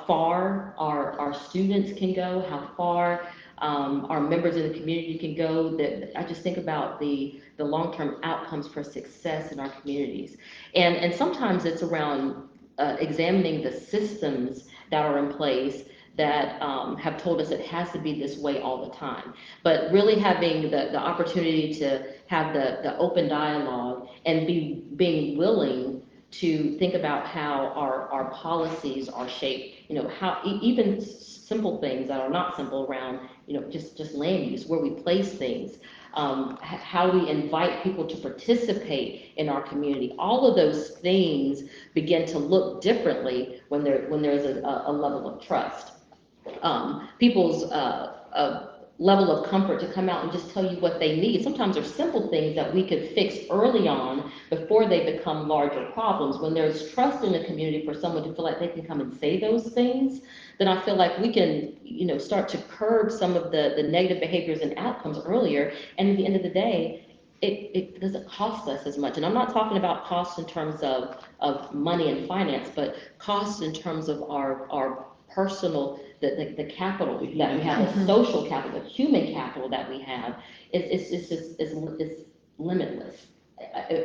far our students can go, how far our members in the community can go. That I just think about the long-term outcomes for success in our communities, and sometimes it's around examining the systems that are in place that have told us it has to be this way all the time. But really having the opportunity to have the open dialogue and being willing to think about how our policies are shaped, how even simple things that are not simple around, just land use, where we place things, how we invite people to participate in our community. All of those things begin to look differently when there's a level of trust. People's level of comfort to come out and just tell you what they need. Sometimes there's simple things that we could fix early on before they become larger problems. When there's trust in the community for someone to feel like they can come and say those things, then I feel like we can, start to curb some of the negative behaviors and outcomes earlier. And at the end of the day, it doesn't cost us as much. And I'm not talking about costs in terms of money and finance, but costs in terms of our personal, the capital that we have, the social capital, the human capital that we have, it's limitless.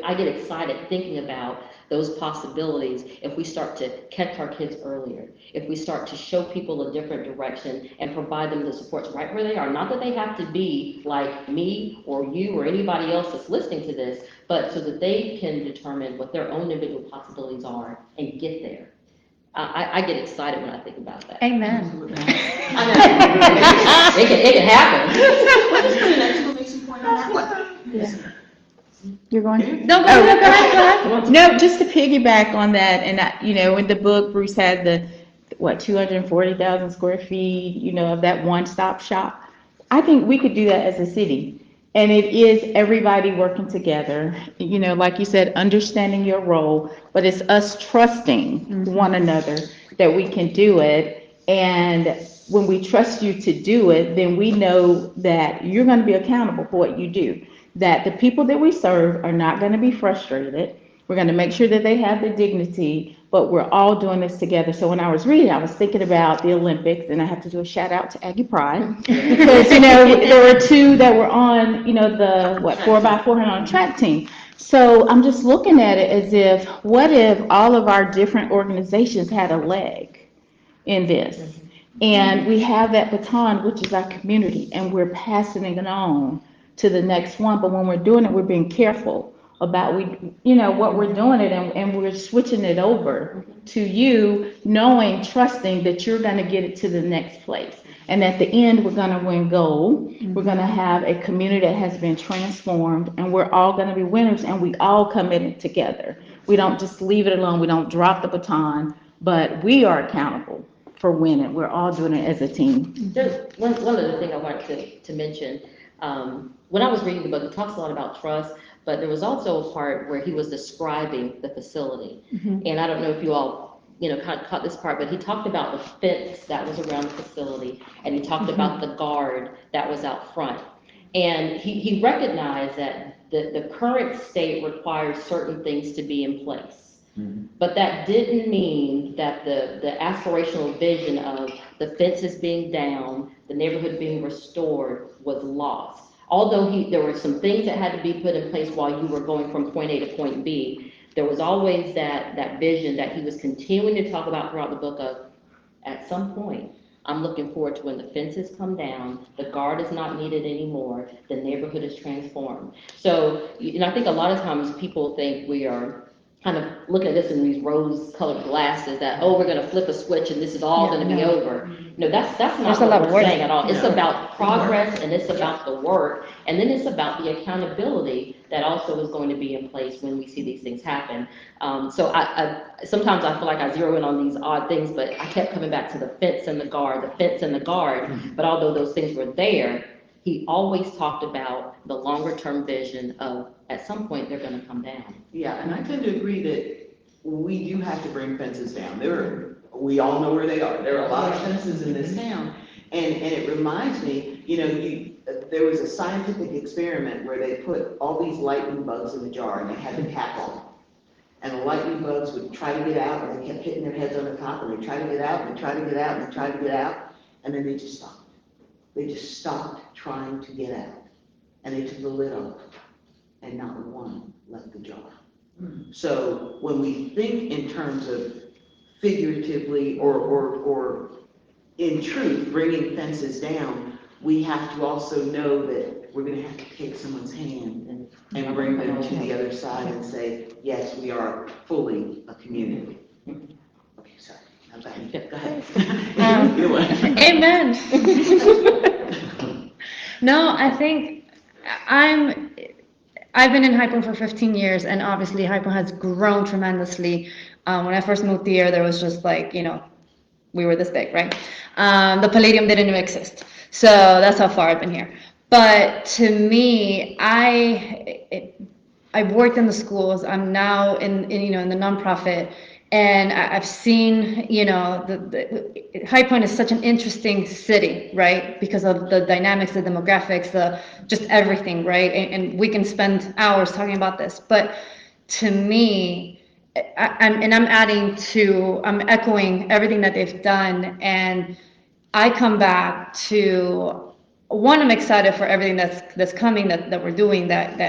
I get excited thinking about those possibilities if we start to catch our kids earlier, if we start to show people a different direction and provide them the supports right where they are. Not that they have to be like me or you or anybody else that's listening to this, but so that they can determine what their own individual possibilities are and get there. I get excited when I think about that.
Amen.
It can happen.
Let's put an exclamation point on that one.
Yeah. You're going to?
No, go ahead.
No, just to piggyback on that, and in the book, Bruce had 240,000 square feet, of that one-stop shop. I think we could do that as a city. And it is everybody working together, like you said, understanding your role, but it's us trusting one another that we can do it. And when we trust you to do it, then we know that you're going to be accountable for what you do, that the people that we serve are not going to be frustrated. We're going to make sure that they have the dignity, but we're all doing this together. So when I was reading, I was thinking about the Olympics, and I have to do a shout out to Aggie Pride because, there were two that were on, the 4x400 on track team. So I'm just looking at it as if, what if all of our different organizations had a leg in this? And we have that baton, which is our community, and we're passing it on to the next one. But when we're doing it, we're being careful about what we're doing it, and we're switching it over to you, knowing, trusting that you're going to get it to the next place. And at the end, we're going to win gold. We're going to have a community that has been transformed, and we're all going to be winners, and we all committed together. We don't just leave it alone. We don't drop the baton, but we are accountable for winning. We're all doing it as a team.
There's one other thing I wanted to mention. When I was reading the book, it talks a lot about trust, but there was also a part where he was describing the facility. And I don't know if you all, kind of caught this part, but he talked about the fence that was around the facility, and he talked about the guard that was out front. And he recognized that the current state requires certain things to be in place. But that didn't mean that the aspirational vision of the fences being down, the neighborhood being restored was lost. Although there were some things that had to be put in place while you were going from point A to point B, there was always that vision that he was continuing to talk about throughout the book of, at some point, I'm looking forward to when the fences come down, the guard is not needed anymore, the neighborhood is transformed. So, I think a lot of times people think we are kind of looking at this in these rose-colored glasses that, we're going to flip a switch and this is all going to be over. No, that's not what we're saying at all. It's about progress, and it's about the work, and then it's about the accountability that also is going to be in place when we see these things happen. So sometimes I feel like I zero in on these odd things, but I kept coming back to the fence and the guard, the fence and the guard. But although those things were there, he always talked about the longer term vision of, at some point, they're going to come down.
Yeah, and I tend to agree that we do have to bring fences down. We all know where they are. There are a lot of fences in this town. And it reminds me, there was a scientific experiment where they put all these lightning bugs in a jar and they had the cap on. And the lightning bugs would try to get out, and they kept hitting their heads on the top, and they try to get out, and they try to get out, and they try to get out, and then they just stopped. They just stopped trying to get out. And they took the lid off, and not one left the jar. So when we think in terms of figuratively or in truth, bringing fences down, we have to also know that we're gonna have to take someone's hand and bring them to the other side and say, yes, we are fully a community. Okay, sorry. I'm back. Go ahead. Either way.
Amen. No, I think I've been in High Point for 15 years, and obviously High Point has grown tremendously. When I first moved here, there was just like, we were this big, right? The Palladium didn't even exist. So that's how far I've been here. But to me, I've worked in the schools. I'm now in the nonprofit, and I've seen, the High Point is such an interesting city, right? Because of the dynamics, the demographics, just everything, right? And we can spend hours talking about this. But to me, I'm echoing everything that they've done, and I come back to one, I'm excited for everything that's coming, that we're doing, that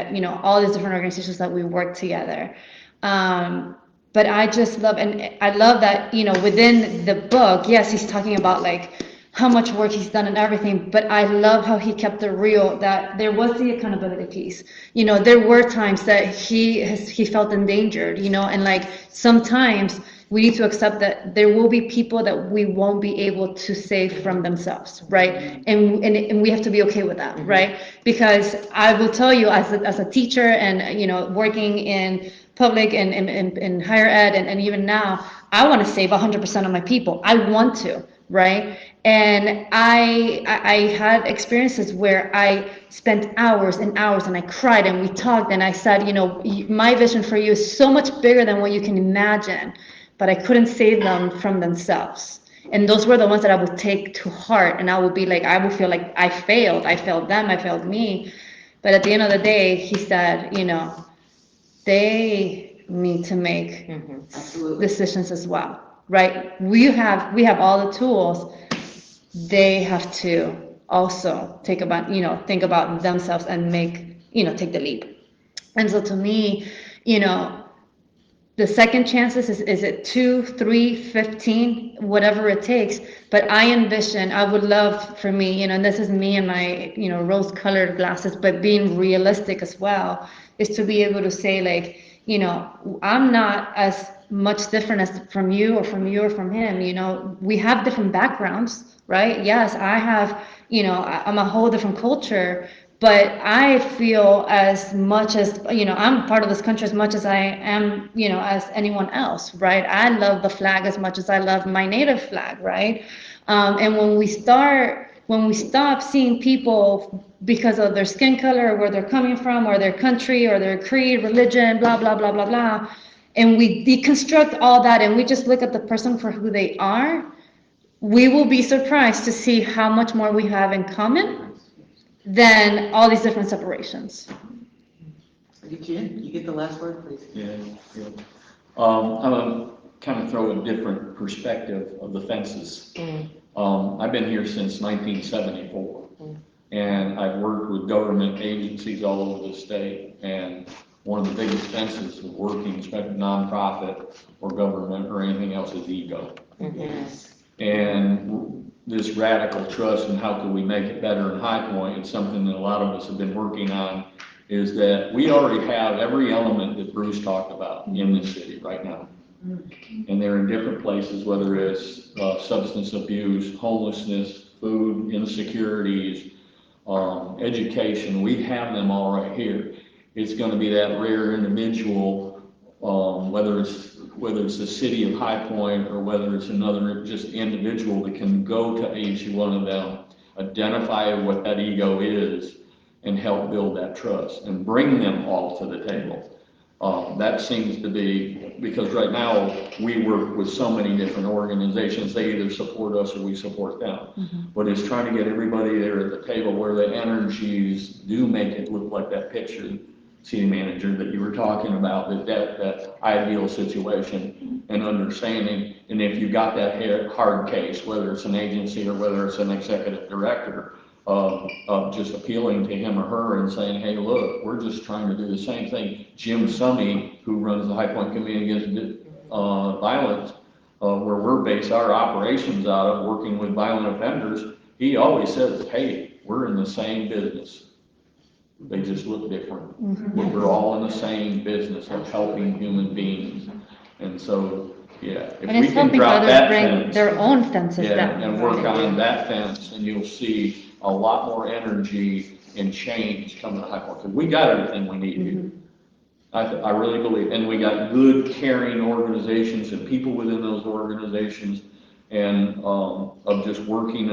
all these different organizations that we work together. But I just love, and I love that, within the book, yes, he's talking about like how much work he's done and everything, but I love how he kept it real, that there was the accountability piece. There were times that he felt endangered, and like sometimes we need to accept that there will be people that we won't be able to save from themselves, right? And we have to be okay with that, right? Because I will tell you, as a teacher and working in public and in higher ed and even now, I want to save 100% of my people. I want to, right? And I had experiences where I spent hours and hours, and I cried, and we talked, and I said, my vision for you is so much bigger than what you can imagine, but I couldn't save them from themselves. And those were the ones that I would take to heart, and I would feel like I failed them, I failed me. But at the end of the day, he said, they need to make decisions as well, right? We have all the tools. They have to also think about themselves and take the leap. And so to me, the second chances is it 2, 3, 15, whatever it takes. But I would love for me, and this is me and my, rose-colored glasses, but being realistic as well, is to be able to say like, I'm not as much different as from you or from him. We have different backgrounds, right? Yes, I have, I'm a whole different culture, but I feel as much as, I'm part of this country as much as I am, as anyone else, right? I love the flag as much as I love my native flag, right? And when we stop seeing people because of their skin color, or where they're coming from, or their country, or their creed, religion, blah, blah, blah, blah, blah, and we deconstruct all that, and we just look at the person for who they are, we will be surprised to see how much more we have in common than all these different separations.
Jim, you get the last word, please.
Yeah. I'm gonna kind of throw a different perspective of the fences. I've been here since 1974, and I've worked with government agencies all over the state, and one of the biggest fences of working, especially nonprofit or government or anything else, is ego.
Yes.
And this radical trust and how can we make it better in High Point, it's something that a lot of us have been working on, is that we already have every element that Bruce talked about in this city right now. And they're in different places, whether it's substance abuse, homelessness, food insecurities, education. We have them all right here. It's going to be that rare individual, whether it's the city of High Point or whether it's another just individual that can go to each one of them, identify what that ego is, and help build that trust and bring them all to the table. That seems to be, because right now we work with so many different organizations, they either support us or we support them. But it's trying to get everybody there at the table where the energies do make it look like that picture, city manager, that you were talking about, that ideal situation and understanding. And if you got that hard case, whether it's an agency or whether it's an executive director, of just appealing to him or her and saying, hey, look, we're just trying to do the same thing. Jim Summy, who runs the High Point Committee Against Violence, where we're based our operations out of, working with violent offenders, he always says, hey, we're in the same business. They just look different, but we're all in the same business of helping human beings. And so, yeah, if
And
we
it's
can
helping
drop
others
that
bring
fence,
their own fences
yeah,
down.
and work on that fence, and you'll see a lot more energy and change coming to High Point. Because we got everything we need here. I really believe, and we got good, caring organizations and people within those organizations, and of just working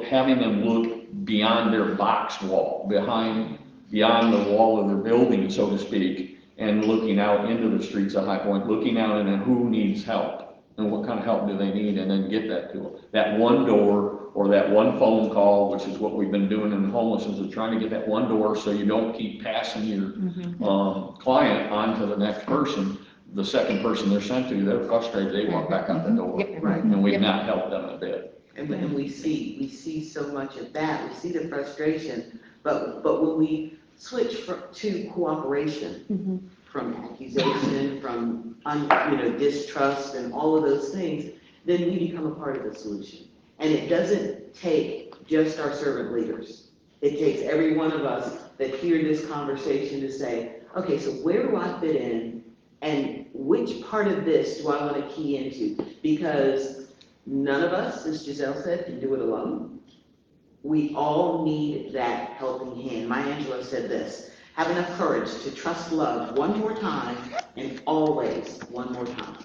having them look beyond their box wall, beyond the wall of their building, so to speak, and looking out into the streets of High Point, looking out into who needs help and what kind of help do they need, and then get that to them. That one door or that one phone call, which is what we've been doing in homelessness, is trying to get that one door so you don't keep passing your client on to the next person. The second person they're sent to, they're frustrated, they walk back out the door.
Right.
And we've not helped them a bit.
And we see so much of that, we see the frustration, but when we switch to cooperation, from accusation, from distrust and all of those things, then we become a part of the solution. And it doesn't take just our servant leaders. It takes every one of us that hear this conversation to say, okay, so where do I fit in, and which part of this do I want to key into? Because none of us, as Giselle said, can do it alone. We all need that helping hand. Maya Angelou said this: have enough courage to trust love one more time, and always one more time.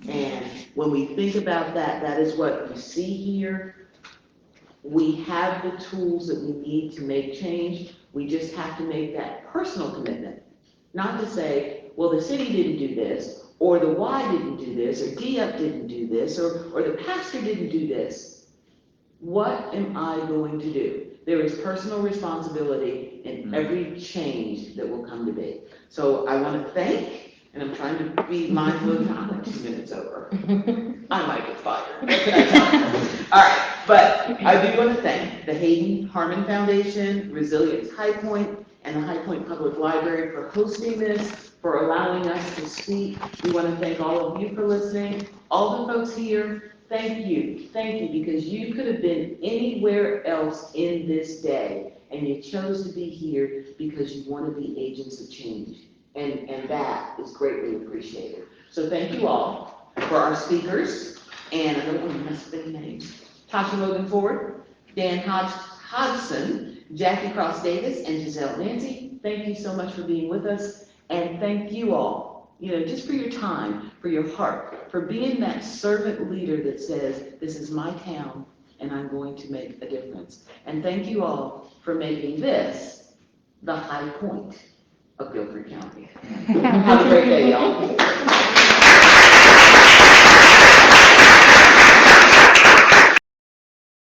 And when we think about that, that is what you see here. We have the tools that we need to make change. We just have to make that personal commitment. Not to say, well, the city didn't do this, or the Y didn't do this, or D-UP didn't do this, or the pastor didn't do this. What am I going to do? There is personal responsibility in every change that will come to be. So I want to thank, and I'm trying to be mindful of time, like 2 minutes over. I might get fired. What can I tell you? All right, but I do want to thank the Hayden Harman Foundation, Resilience High Point, and the High Point Public Library for hosting this, for allowing us to speak. We want to thank all of you for listening. All the folks here, thank you, because you could have been anywhere else in this day, and you chose to be here because you want to be agents of change, and that is greatly appreciated. So thank you all. For our speakers, and I don't want to mess up any names, Tasha Logan Ford, Dan Hodgson, Jakki Davis, and Giselle Mansi, thank you so much for being with us, and thank you all, just for your time, for your heart, for being that servant leader that says, this is my town, and I'm going to make a difference. And thank you all for making this the high point of Guilford County. Have a great day, y'all.